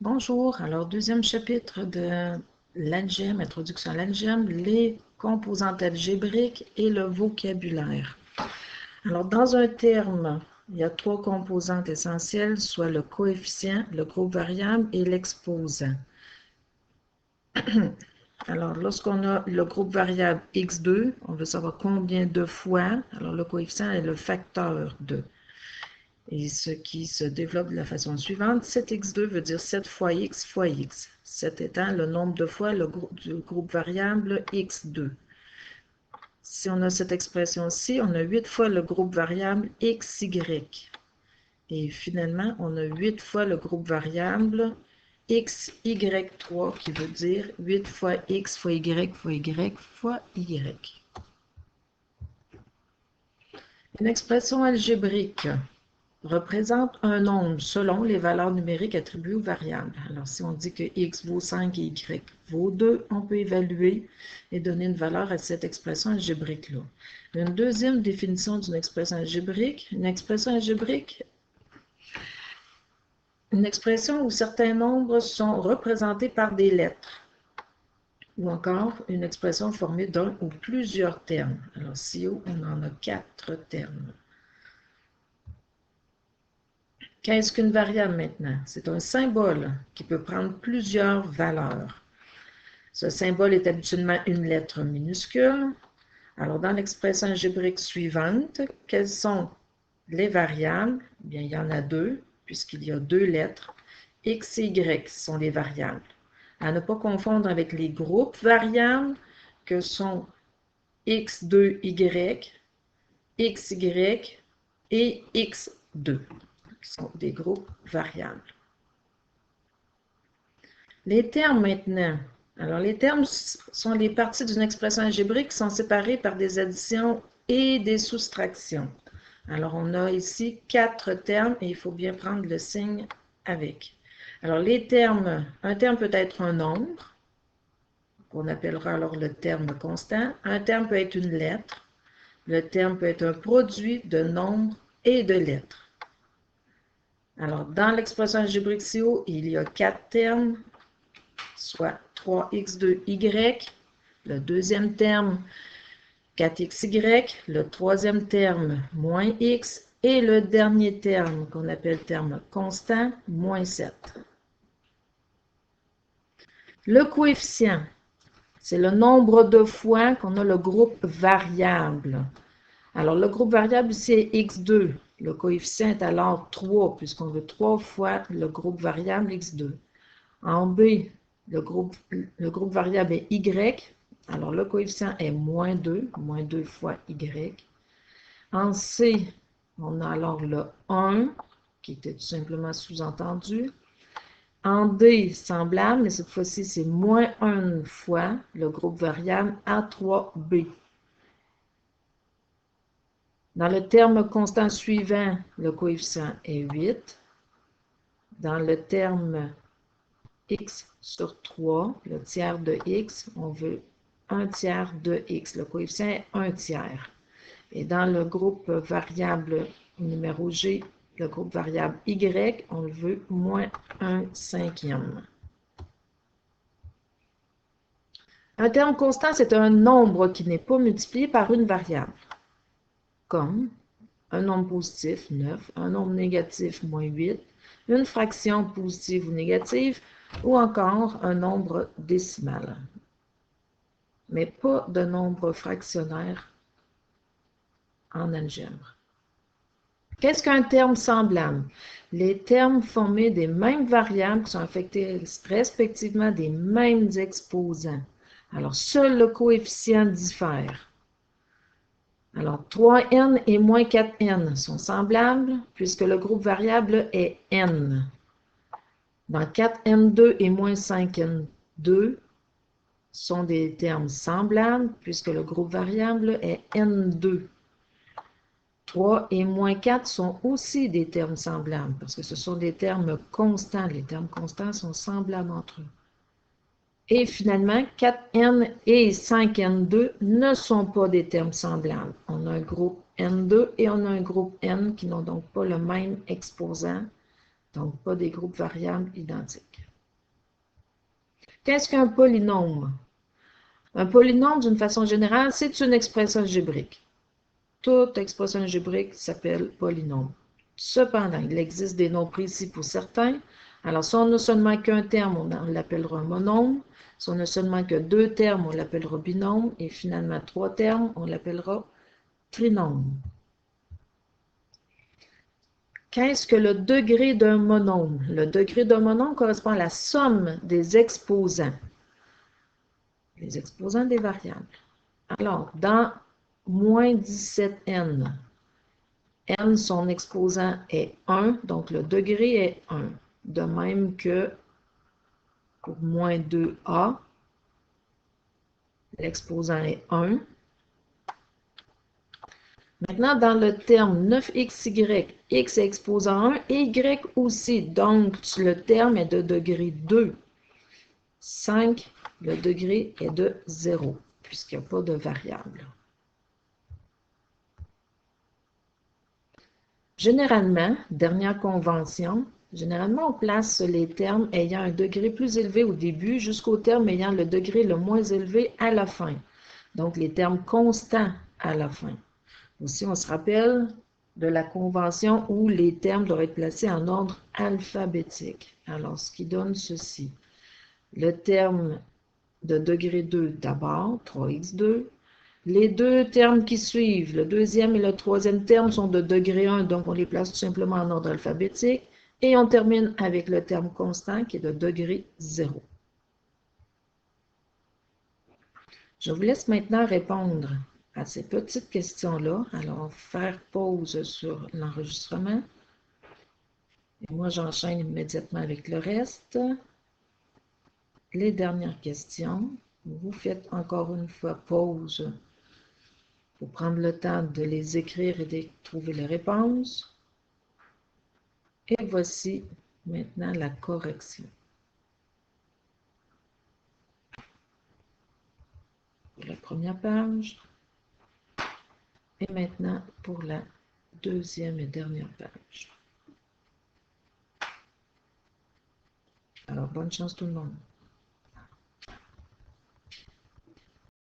Bonjour, alors deuxième chapitre de l'algèbre, introduction à l'algèbre, les composantes algébriques et le vocabulaire. Alors dans un terme, il y a trois composantes essentielles, soit le coefficient, le groupe variable et l'exposant. Alors lorsqu'on a le groupe variable x2, on veut savoir combien de fois, alors le coefficient est le facteur 2. Et ce qui se développe de la façon suivante, 7x2 veut dire 7 fois x fois x. 7 étant le nombre de fois du groupe variable x2. Si on a cette expression-ci, on a 8 fois le groupe variable xy. Et finalement, on a 8 fois le groupe variable xy3, qui veut dire 8 fois x fois y fois y fois y. Une expression algébrique représente un nombre selon les valeurs numériques attribuées aux variables. Alors, si on dit que x vaut 5 et y vaut 2, on peut évaluer et donner une valeur à cette expression algébrique-là. Une deuxième définition d'une expression algébrique, une expression algébrique, une expression où certains nombres sont représentés par des lettres, ou encore une expression formée d'un ou plusieurs termes. Alors, ici, on en a 4 termes. Qu'est-ce qu'une variable maintenant? C'est un symbole qui peut prendre plusieurs valeurs. Ce symbole est habituellement une lettre minuscule. Alors, dans l'expression algébrique suivante, quelles sont les variables? Bien, il y en a deux, puisqu'il y a deux lettres. X et Y sont les variables. À ne pas confondre avec les groupes variables que sont x2y, xy et x2. Qui sont des groupes variables. Les termes maintenant. Alors, les termes sont les parties d'une expression algébrique qui sont séparées par des additions et des soustractions. Alors, on a ici 4 termes et il faut bien prendre le signe avec. Alors, les termes, un terme peut être un nombre, qu'on appellera alors le terme constant. Un terme peut être une lettre. Le terme peut être un produit de nombres et de lettres. Alors, dans l'expression algébrique CO, il y a 4 termes, soit 3x2y, le deuxième terme 4xy, le troisième terme moins x, et le dernier terme qu'on appelle terme constant, moins 7. Le coefficient, c'est le nombre de fois qu'on a le groupe variable. Alors, le groupe variable, c'est x2. Le coefficient est alors 3, puisqu'on veut 3 fois le groupe variable x2. En B, le groupe variable est y. Alors, le coefficient est moins 2 fois y. En C, on a alors le 1, qui était tout simplement sous-entendu. En D, semblable, mais cette fois-ci, c'est moins 1 fois le groupe variable A3B. Dans le terme constant suivant, le coefficient est 8. Dans le terme x sur 3, le tiers de x, on veut 1 tiers de x. Le coefficient est 1 tiers. Et dans le groupe variable numéro G, le groupe variable y, on le veut moins 1 cinquième. Un terme constant, c'est un nombre qui n'est pas multiplié par une variable, comme un nombre positif, 9, un nombre négatif, moins 8, une fraction positive ou négative, ou encore un nombre décimal, mais pas de nombre fractionnaire en algèbre. Qu'est-ce qu'un terme semblable? Les termes formés des mêmes variables qui sont affectées respectivement des mêmes exposants. Alors, seul le coefficient diffère. Alors, 3n et moins 4n sont semblables puisque le groupe variable est n. Dans 4n2 et moins 5n2 sont des termes semblables puisque le groupe variable est n2. 3 et moins 4 sont aussi des termes semblables parce que ce sont des termes constants. Les termes constants sont semblables entre eux. Et finalement, 4n et 5n2 ne sont pas des termes semblables. On a un groupe n2 et on a un groupe n qui n'ont donc pas le même exposant, donc pas des groupes variables identiques. Qu'est-ce qu'un polynôme? Un polynôme, d'une façon générale, c'est une expression algébrique. Toute expression algébrique s'appelle polynôme. Cependant, il existe des noms précis pour certains. Alors, si on n'a seulement qu'un terme, on l'appellera un monôme. Si on n'a seulement que deux termes, on l'appellera binôme. Et finalement, trois termes, on l'appellera trinôme. Qu'est-ce que le degré d'un monôme? Le degré d'un monôme correspond à la somme des exposants. Les exposants des variables. Alors, dans moins 17n, n, son exposant est 1, donc le degré est 1. De même que pour moins 2a, l'exposant est 1. Maintenant, dans le terme 9xy, x est exposant 1 et y aussi. Donc, le terme est de degré 2. 5, le degré est de 0, puisqu'il n'y a pas de variable. Généralement, dernière convention, généralement on place les termes ayant un degré plus élevé au début jusqu'au terme ayant le degré le moins élevé à la fin. Donc les termes constants à la fin. Aussi, on se rappelle de la convention où les termes doivent être placés en ordre alphabétique. Alors, ce qui donne ceci. Le terme de degré 2 d'abord, 3x2. Les deux termes qui suivent, le deuxième et le troisième terme, sont de degré 1, donc on les place tout simplement en ordre alphabétique. Et on termine avec le terme constant qui est de degré 0. Je vous laisse maintenant répondre à ces petites questions-là. Alors, faire pause sur l'enregistrement. Et moi, j'enchaîne immédiatement avec le reste. Les dernières questions. Vous faites encore une fois pause pour prendre le temps de les écrire et de trouver les réponses. Et voici maintenant la correction. Pour la première page. Et maintenant pour la deuxième et dernière page. Alors, bonne chance tout le monde.